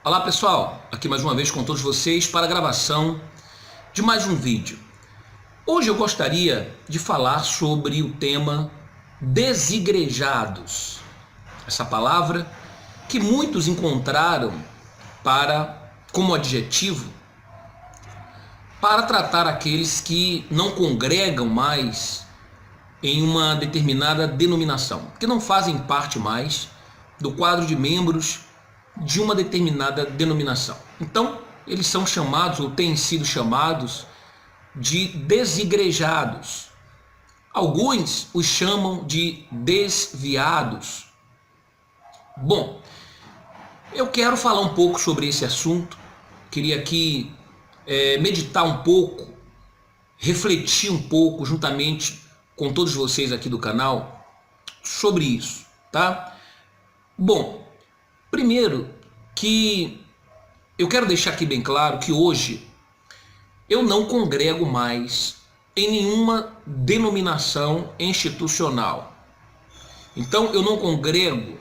Olá pessoal, aqui mais uma vez com todos vocês para a gravação de mais um vídeo. Hoje eu gostaria de falar sobre o tema desigrejados. Essa palavra que muitos encontraram como adjetivo para tratar aqueles que não congregam mais em uma determinada denominação, que não fazem parte mais do quadro de membros de uma determinada denominação. Então, eles são chamados ou têm sido chamados de desigrejados. Alguns os chamam de desviados. Bom, eu quero falar um pouco sobre esse assunto. Queria aqui meditar um pouco, refletir um pouco juntamente com todos vocês aqui do canal sobre isso, tá? Bom, primeiro que eu quero deixar aqui bem claro que hoje eu não congrego mais em nenhuma denominação institucional. Então eu não congrego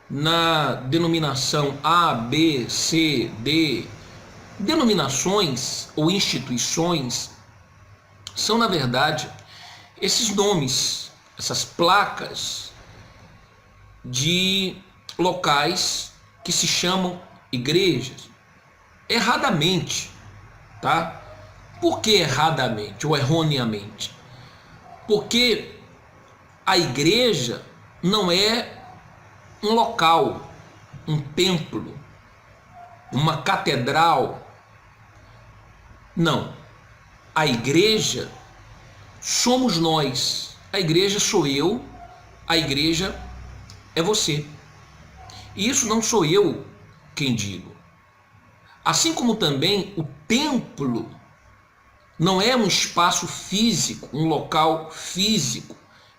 na denominação A, B, C, D. Denominações ou instituições são, na verdade, esses nomes, essas placas de locais que se chamam igrejas, erradamente, tá? Por que erradamente ou erroneamente? Porque a igreja não é um local, um templo, uma catedral. Não. A igreja somos nós. A igreja sou eu, a igreja é você. E isso não sou eu quem digo. Assim como também o templo não é um espaço físico, um local físico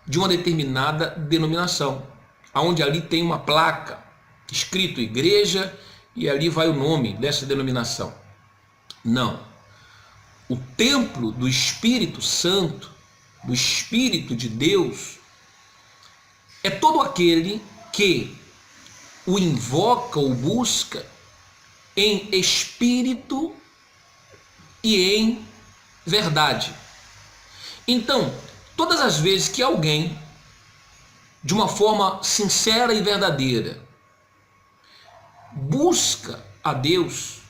de uma determinada denominação, onde ali tem uma placa escrito igreja e ali vai o nome dessa denominação. Não. O templo do Espírito Santo, do Espírito de Deus, é todo aquele que o invoca ou busca em espírito e em verdade. Então, todas as vezes que alguém, de uma forma sincera e verdadeira, busca a Deus,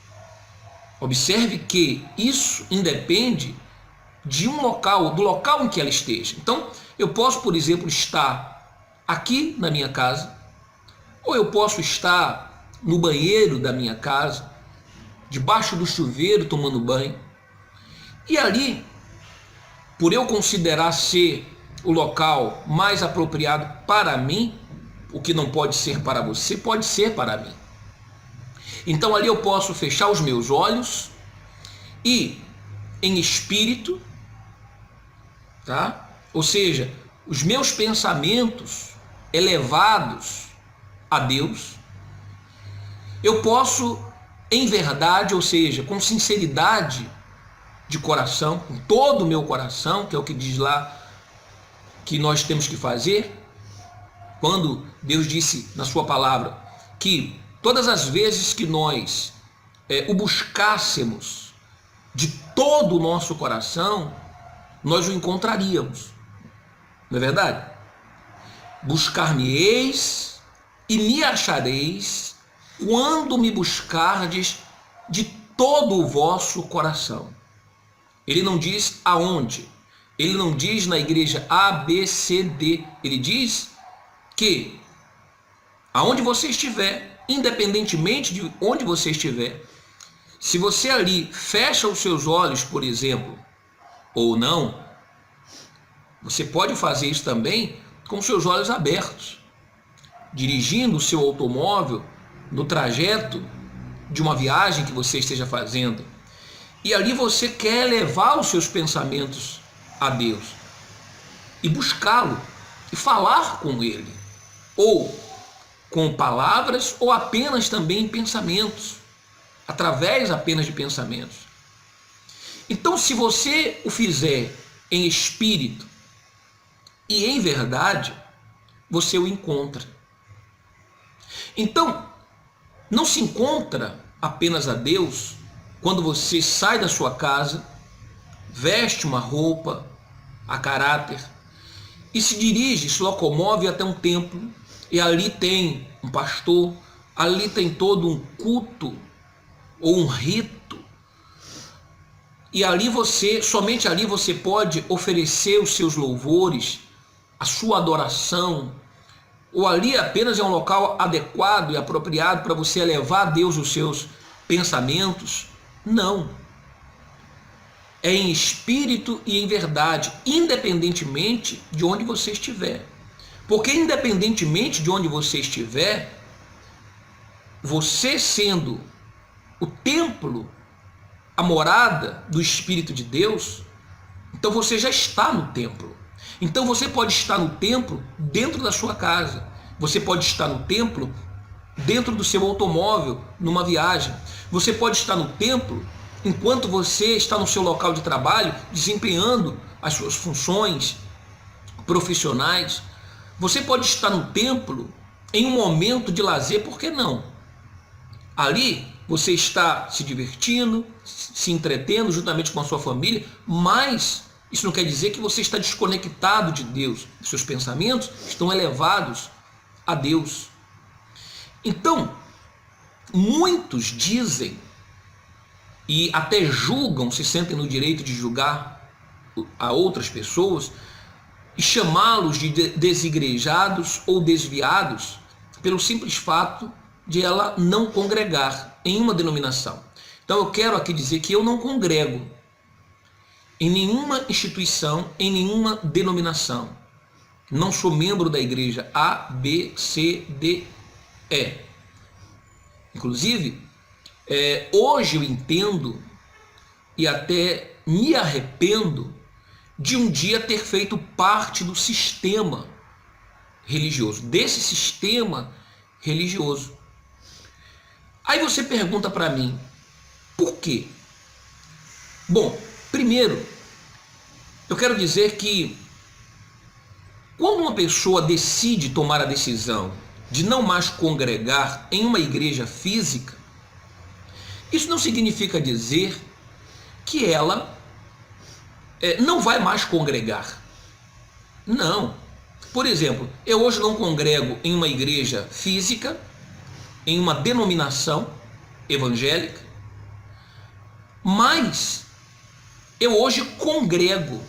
observe que isso independe de um local, do local em que ela esteja. Então, eu posso, por exemplo, estar aqui na minha casa, ou eu posso estar no banheiro da minha casa, debaixo do chuveiro tomando banho. E ali, por eu considerar ser o local mais apropriado para mim, o que não pode ser para você, pode ser para mim. Então ali eu posso fechar os meus olhos e, em espírito, tá? Ou seja, os meus pensamentos elevados a Deus, eu posso, em verdade, ou seja, com sinceridade de coração, com todo o meu coração, que é o que diz lá que nós temos que fazer, quando Deus disse na sua palavra que todas as vezes que nós o buscássemos de todo o nosso coração, nós o encontraríamos. Não é verdade? Buscar-me-eis e me achareis quando me buscardes de todo o vosso coração. Ele não diz aonde. Ele não diz na igreja A, B, C, D. Ele diz que aonde você estiver, independentemente de onde você estiver, se você ali fecha os seus olhos, por exemplo, ou não, você pode fazer isso também com os seus olhos abertos, dirigindo o seu automóvel no trajeto de uma viagem que você esteja fazendo. E ali você quer levar os seus pensamentos a Deus e buscá-lo e falar com Ele, ou com palavras, ou apenas também em pensamentos, através apenas de pensamentos. Então, se você o fizer em espírito e em verdade, você o encontra. Então, não se encontra apenas a Deus quando você sai da sua casa, veste uma roupa a caráter e se dirige, se locomove até um templo, e ali tem um pastor, ali tem todo um culto ou um rito, e ali você, somente ali você pode oferecer os seus louvores, a sua adoração, ou ali apenas é um local adequado e apropriado para você elevar a Deus os seus pensamentos. Não. É em espírito e em verdade, independentemente de onde você estiver. Porque independentemente de onde você estiver, você sendo o templo, a morada do Espírito de Deus, então você já está no templo. Então você pode estar no templo dentro da sua casa. Você pode estar no templo dentro do seu automóvel, numa viagem. Você pode estar no templo enquanto você está no seu local de trabalho, desempenhando as suas funções profissionais. Você pode estar no templo em um momento de lazer, por que não? Ali você está se divertindo, se entretendo juntamente com a sua família, mas isso não quer dizer que você está desconectado de Deus. Seus pensamentos estão elevados a Deus. Então, muitos dizem e até julgam, se sentem no direito de julgar a outras pessoas e chamá-los de desigrejados ou desviados pelo simples fato de ela não congregar em uma denominação. Então eu quero aqui dizer que eu não congrego em nenhuma instituição, em nenhuma denominação. Não sou membro da igreja A, B, C, D, E. Inclusive, hoje eu entendo e até me arrependo de um dia ter feito parte do sistema religioso, desse sistema religioso. Aí você pergunta para mim, por quê? Bom, primeiro, eu quero dizer que quando uma pessoa decide tomar a decisão de não mais congregar em uma igreja física, isso não significa dizer que ela não vai mais congregar. Não. Por exemplo, eu hoje não congrego em uma igreja física, em uma denominação evangélica, mas eu hoje congrego.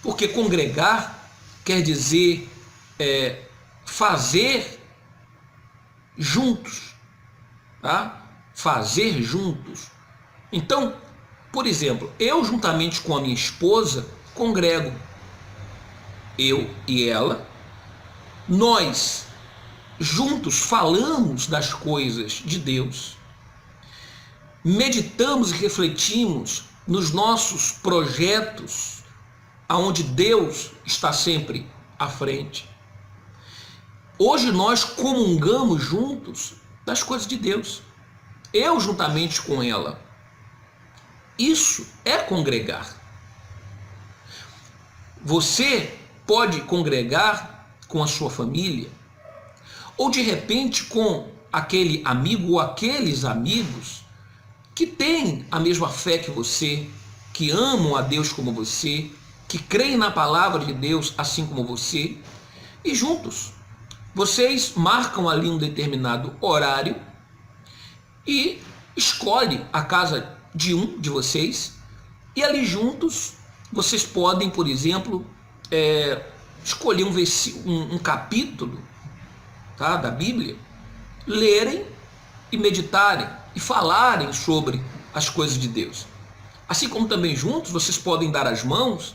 Porque congregar quer dizer fazer juntos, tá? Fazer juntos. Então, por exemplo, eu juntamente com a minha esposa congrego. Eu e ela, nós juntos falamos das coisas de Deus, meditamos e refletimos nos nossos projetos, aonde Deus está sempre à frente. Hoje nós comungamos juntos das coisas de Deus, eu juntamente com ela. Isso é congregar. Você pode congregar com a sua família, ou de repente com aquele amigo ou aqueles amigos que têm a mesma fé que você, que amam a Deus como você, que creem na palavra de Deus assim como você, e juntos vocês marcam ali um determinado horário e escolhe a casa de um de vocês, e ali juntos vocês podem, por exemplo, escolher um capítulo, tá, da Bíblia, lerem e meditarem e falarem sobre as coisas de Deus. Assim como também juntos vocês podem dar as mãos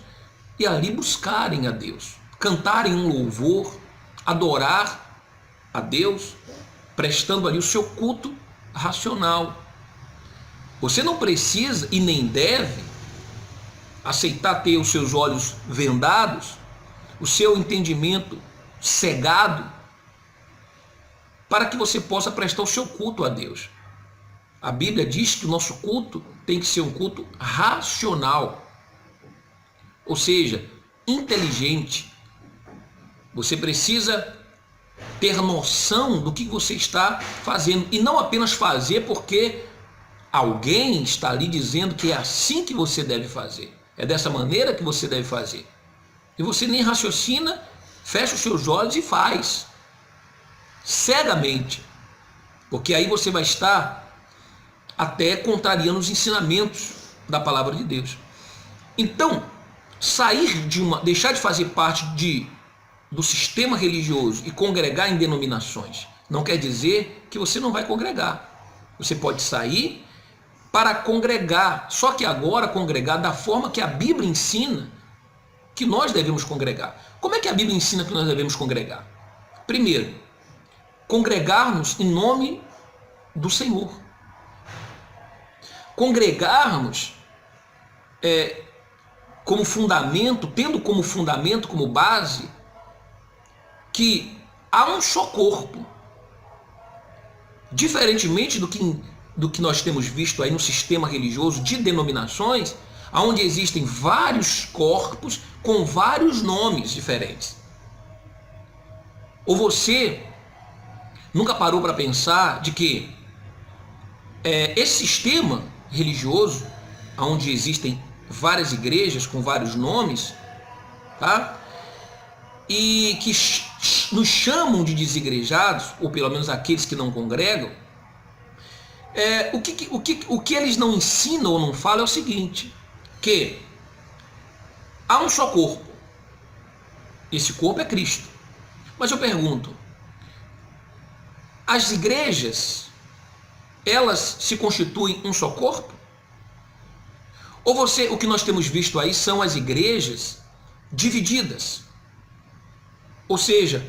e ali buscarem a Deus, cantarem um louvor, adorar a Deus, prestando ali o seu culto racional. Você não precisa e nem deve aceitar ter os seus olhos vendados, o seu entendimento cegado, para que você possa prestar o seu culto a Deus. A Bíblia diz que o nosso culto tem que ser um culto racional, ou seja, inteligente. Você precisa ter noção do que você está fazendo, e não apenas fazer porque alguém está ali dizendo que é assim que você deve fazer, é dessa maneira que você deve fazer, e você nem raciocina, fecha os seus olhos e faz cegamente, porque aí você vai estar até contrariando os ensinamentos da palavra de Deus. Então, deixar de fazer parte do sistema religioso e congregar em denominações não quer dizer que você não vai congregar. Você pode sair para congregar, só que agora congregar da forma que a Bíblia ensina que nós devemos congregar. Como é que a Bíblia ensina que nós devemos congregar? Primeiro, congregarmos em nome do Senhor. Congregarmos como fundamento, tendo como fundamento, como base, que há um só corpo. Diferentemente do que nós temos visto aí no sistema religioso de denominações, onde existem vários corpos com vários nomes diferentes. Ou você nunca parou para pensar de que esse sistema religioso, onde existem várias igrejas com vários nomes, tá? E que nos chamam de desigrejados, ou pelo menos aqueles que não congregam, o que eles não ensinam ou não falam é o seguinte, que há um só corpo, esse corpo é Cristo. Mas eu pergunto, as igrejas, elas se constituem um só corpo? Ou o que nós temos visto aí são as igrejas divididas, ou seja,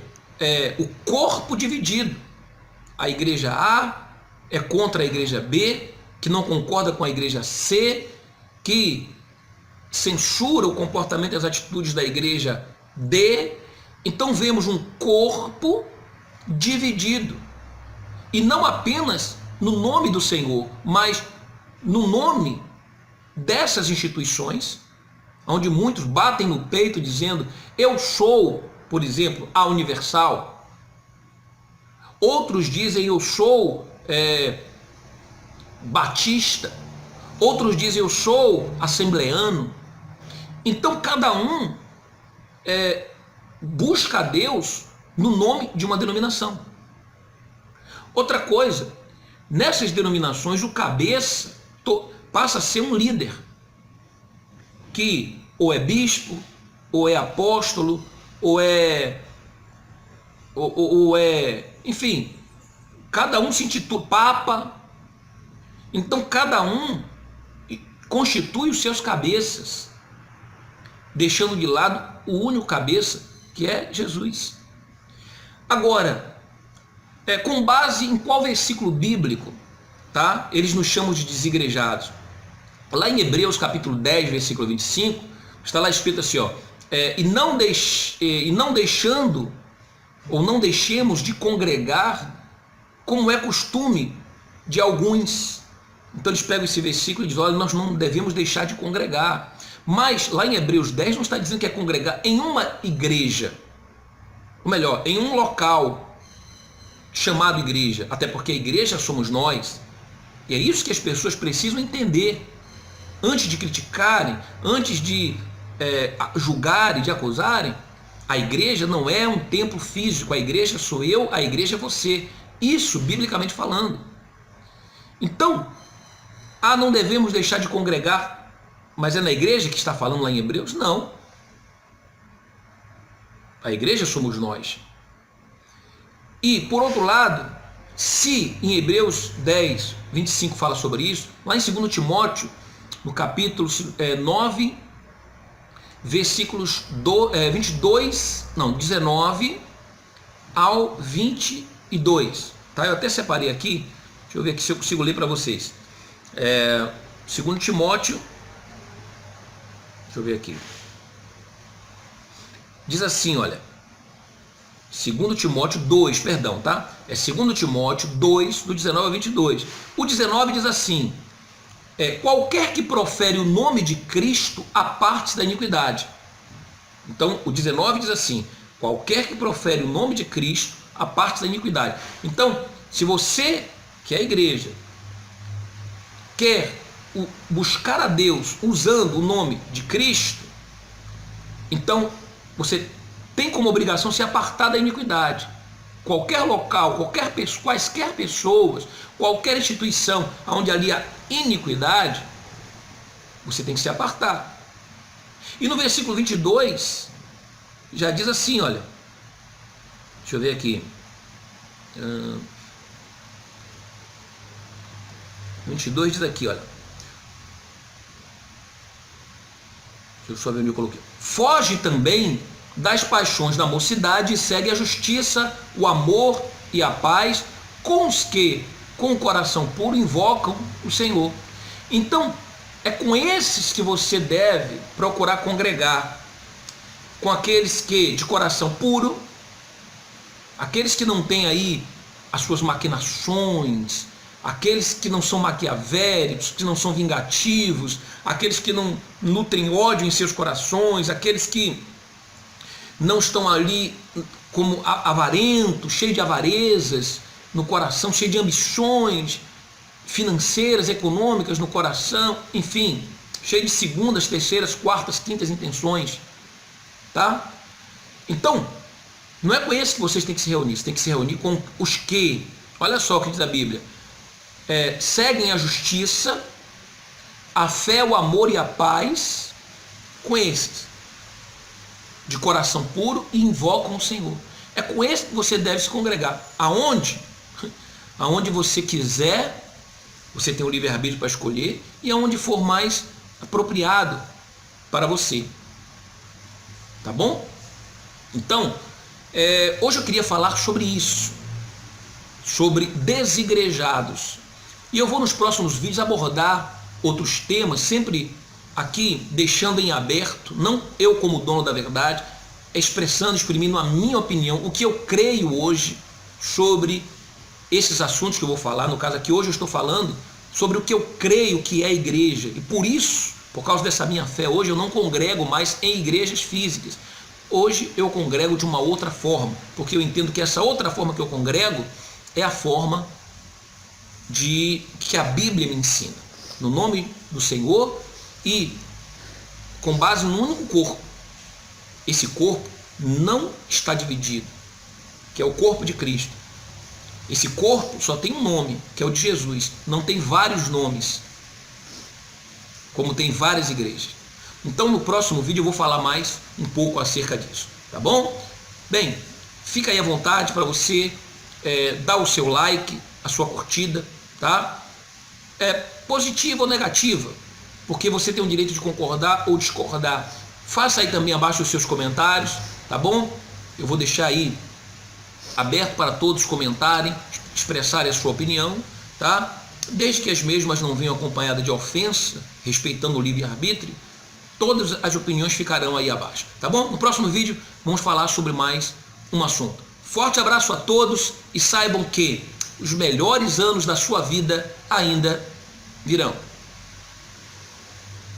o corpo dividido. A igreja A é contra a igreja B, que não concorda com a igreja C, que censura o comportamento e as atitudes da igreja D. Então vemos um corpo dividido, e não apenas no nome do Senhor, mas no nome dessas instituições, onde muitos batem no peito dizendo: eu sou, por exemplo, a Universal. Outros dizem: eu sou batista. Outros dizem: eu sou assembleano. Então cada um busca a Deus no nome de uma denominação. Outra coisa, nessas denominações o cabeça passa a ser um líder, que ou é bispo, ou é apóstolo, ou enfim, cada um se intitula papa. Então cada um constitui os seus cabeças, deixando de lado o único cabeça, que é Jesus. Agora, com base em qual versículo bíblico, tá? Eles nos chamam de desigrejados? Lá em Hebreus capítulo 10, versículo 25, está lá escrito assim, ó, e não deixemos de congregar, como é costume de alguns. Então eles pegam esse versículo e dizem: olha, nós não devemos deixar de congregar. Mas lá em Hebreus 10 não está dizendo que é congregar em uma igreja, ou melhor, em um local chamado igreja, até porque a igreja somos nós. E é isso que as pessoas precisam entender antes de criticarem, antes de julgarem, de acusarem. A igreja não é um templo físico, a igreja sou eu, a igreja é você. Isso, biblicamente falando. Então, não devemos deixar de congregar, mas é na igreja que está falando lá em Hebreus? Não. A igreja somos nós. E, por outro lado, se em Hebreus 10, 25 fala sobre isso, lá em 2 Timóteo, no capítulo 9, versículos 19 ao 22, tá? Eu até separei aqui, deixa eu ver aqui se eu consigo ler para vocês. 2 Timóteo, deixa eu ver aqui, diz assim, olha, 2 Timóteo 2, perdão, tá? É 2 Timóteo 2, do 19 a 22. O 19 diz assim: qualquer que profere o nome de Cristo aparte-se da iniquidade. Então, o 19 diz assim: qualquer que profere o nome de Cristo aparte da iniquidade. Então, se você, que é a igreja, quer buscar a Deus usando o nome de Cristo, então você tem como obrigação se apartar da iniquidade. Qualquer local, quaisquer pessoas, qualquer instituição onde ali há iniquidade, você tem que se apartar. E no versículo 22 já diz assim, olha, deixa eu ver aqui, 22 diz aqui, olha, deixa eu só ver onde eu coloquei. Foge também das paixões da mocidade e segue a justiça, o amor e a paz com os que, com o coração puro, invocam o Senhor. Então, é com esses que você deve procurar congregar, com aqueles que, de coração puro, aqueles que não têm aí as suas maquinações, aqueles que não são maquiavélicos, que não são vingativos, aqueles que não nutrem ódio em seus corações, aqueles que não estão ali como avarentos, cheios de avarezas no coração, cheios de ambições financeiras, econômicas no coração, enfim, cheio de segundas, terceiras, quartas, quintas intenções, tá? Então, não é com esses que vocês têm que se reunir, você tem que se reunir com os que, olha só o que diz a Bíblia, seguem a justiça, a fé, o amor e a paz com esses, de coração puro, e invocam o Senhor. É com esse que você deve se congregar. Aonde? Aonde você quiser, você tem o livre-arbítrio para escolher, e aonde for mais apropriado para você. Tá bom? Então, hoje eu queria falar sobre isso, sobre desigrejados. E eu vou nos próximos vídeos abordar outros temas, sempre aqui deixando em aberto, não eu como dono da verdade, expressando, exprimindo a minha opinião, o que eu creio hoje sobre esses assuntos que eu vou falar. No caso aqui hoje eu estou falando sobre o que eu creio que é a igreja, e por isso, por causa dessa minha fé, hoje eu não congrego mais em igrejas físicas. Hoje eu congrego de uma outra forma, porque eu entendo que essa outra forma que eu congrego é a forma que a Bíblia me ensina, no nome do Senhor e com base num único corpo. Esse corpo não está dividido, que é o corpo de Cristo. Esse corpo só tem um nome, que é o de Jesus, não tem vários nomes, como tem várias igrejas. Então no próximo vídeo eu vou falar mais um pouco acerca disso, tá bom? Bem, fica aí à vontade para você dar o seu like, a sua curtida, tá? Positiva ou negativa, porque você tem o direito de concordar ou discordar. Faça aí também abaixo os seus comentários, tá bom? Eu vou deixar aí aberto para todos comentarem, expressarem a sua opinião, tá? Desde que as mesmas não venham acompanhadas de ofensa, respeitando o livre-arbítrio, todas as opiniões ficarão aí abaixo, tá bom? No próximo vídeo vamos falar sobre mais um assunto. Forte abraço a todos e saibam que os melhores anos da sua vida ainda virão.